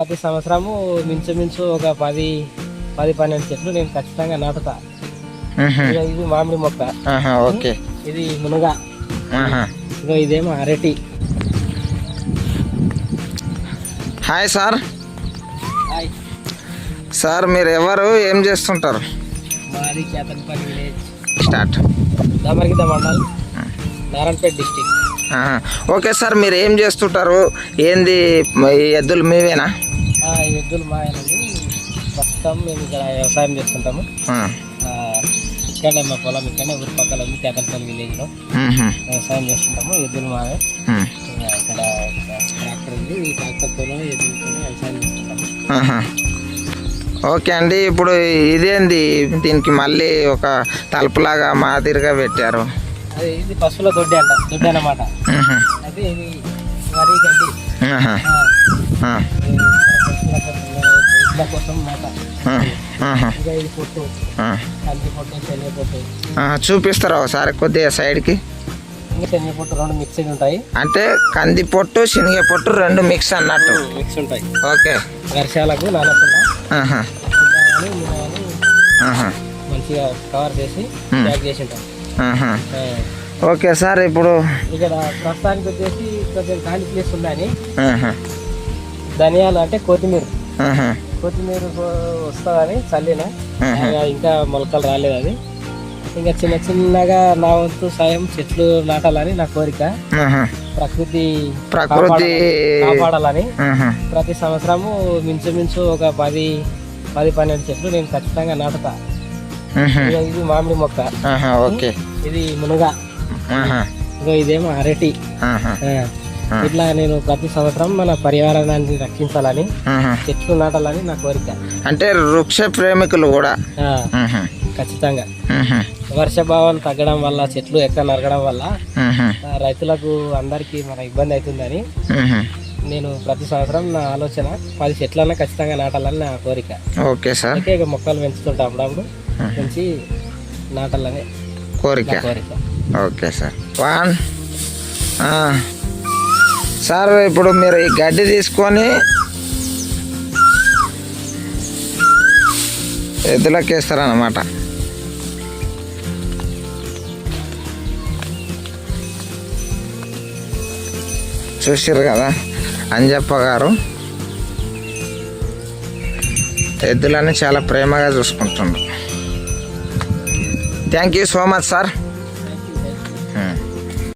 ప్రతి సంవత్సరము మించుమించు ఒక 10-12 చెట్లు నేను ఖచ్చితంగా నాటుతా. ఇది మామిడి మొక్క, ఓకే, ఇది మునగ, ఇదేమో అరటి. Hi sir. హాయ్ సార్, మీరు ఎవరు, ఏం చేస్తుంటారు? మాది Ketanpalli village, start Damaragidda mandal, Narayanpet district. Okay sir, మీరు ఏం చేస్తుంటారు? ఏంది ఈ ఎద్దులు మీవేనా? ఈ ఎద్దులు మాయనండి. ప్రస్తుతం మేము ఇక్కడ వ్యవసాయం చేస్తుంటాము. ఇక్కడనే మా పొలం, ఇక్కడనే ఊరి పక్కన ఉంది, కేతన్పల్లి విలేజ్లో వ్యవసాయం చేస్తుంటాము. ఎద్దులు మావే. ఇక్కడ ట్రాక్టర్ ఉంది, ఈ ట్రాక్టర్తోనే ఎద్దులతోనే వ్యవసాయం చేస్తుంటాము. ఓకే అండి, ఇప్పుడు ఇదేంది, దీనికి మళ్ళీ ఒక తలుపులాగా మాదిరిగా పెట్టారు? అది ఇది పశువుల దొడ్డి అంట, దొడ్డి అన్నమాట. అయితే ఇది వరి గడ్డి, ఇట్ల కోసం మాట. ఇంకా ఇది పొట్టు, కంది పొట్టు, శనగ పొట్టు. చూపిస్తారా ఒకసారి కొద్దిగా సైడ్కి? ఇంకా శనగ పొట్టు రెండు మిక్స్డ్ ఉంటాయి. అంటే కంది పొట్టు, శనగ పొట్టు రెండు మిక్స్ అన్నట్టు? మిక్స్ ఉంటాయి. ఓకే. వర్షాలకు నానకుండా మంచిగా కవర్ చేసి ప్యాక్ చేసి ఉంటాం. ఓకే సార్, ఇప్పుడు ఇక్కడ ప్రస్తుతానికి వచ్చేసి కొంచెం ఖాళీ ప్లేస్ ఉందని ధనియాలు అంటే కొత్తిమీర వస్తుందని చల్లిన, ఇంకా మొలకలు రాలేదు. అది ఇంకా చిన్న చిన్నగా నా వంతు సాయం చెట్లు నాటాలని నా కోరిక. ప్రకృతి కాపాడాలని ప్రతి సంవత్సరము మించుమించు ఒక 10-12 చెట్లు నేను ఖచ్చితంగా నాటుతా. ఇది మామిడి మొక్క, ఓకే, ఇది మునగ, ఇదేమో అరటి. ఇట్లా నేను ప్రతి సంవత్సరం మన పర్యావరణాన్ని రక్షించాలని చెట్లు నాటాలని నా కోరిక. అంటే వృక్ష ప్రేమికులు కూడా ఖచ్చితంగా. వర్షభావం తగ్గడం వల్ల, చెట్లు ఎక్కడ నరగడం వల్ల రైతులకు అందరికి మన ఇబ్బంది అవుతుందని నేను ప్రతి సంవత్సరం నా ఆలోచన 10 చెట్లన్నా ఖచ్చితంగా నాటాలని నా కోరిక. Okay sir. ఇక మొక్కలు పెంచుతుంటా, అప్పుడప్పుడు పెంచి నాటాలని కోరిక. Okay sir. సార్, ఇప్పుడు మీరు ఈ గడ్డి తీసుకొని ఎద్దులకు వేస్తారన్నమాట. చూసారు కదా, అంజప్ప గారు ఎద్దులని చాలా ప్రేమగా చూసుకుంటున్నారు. Thank you so much sir.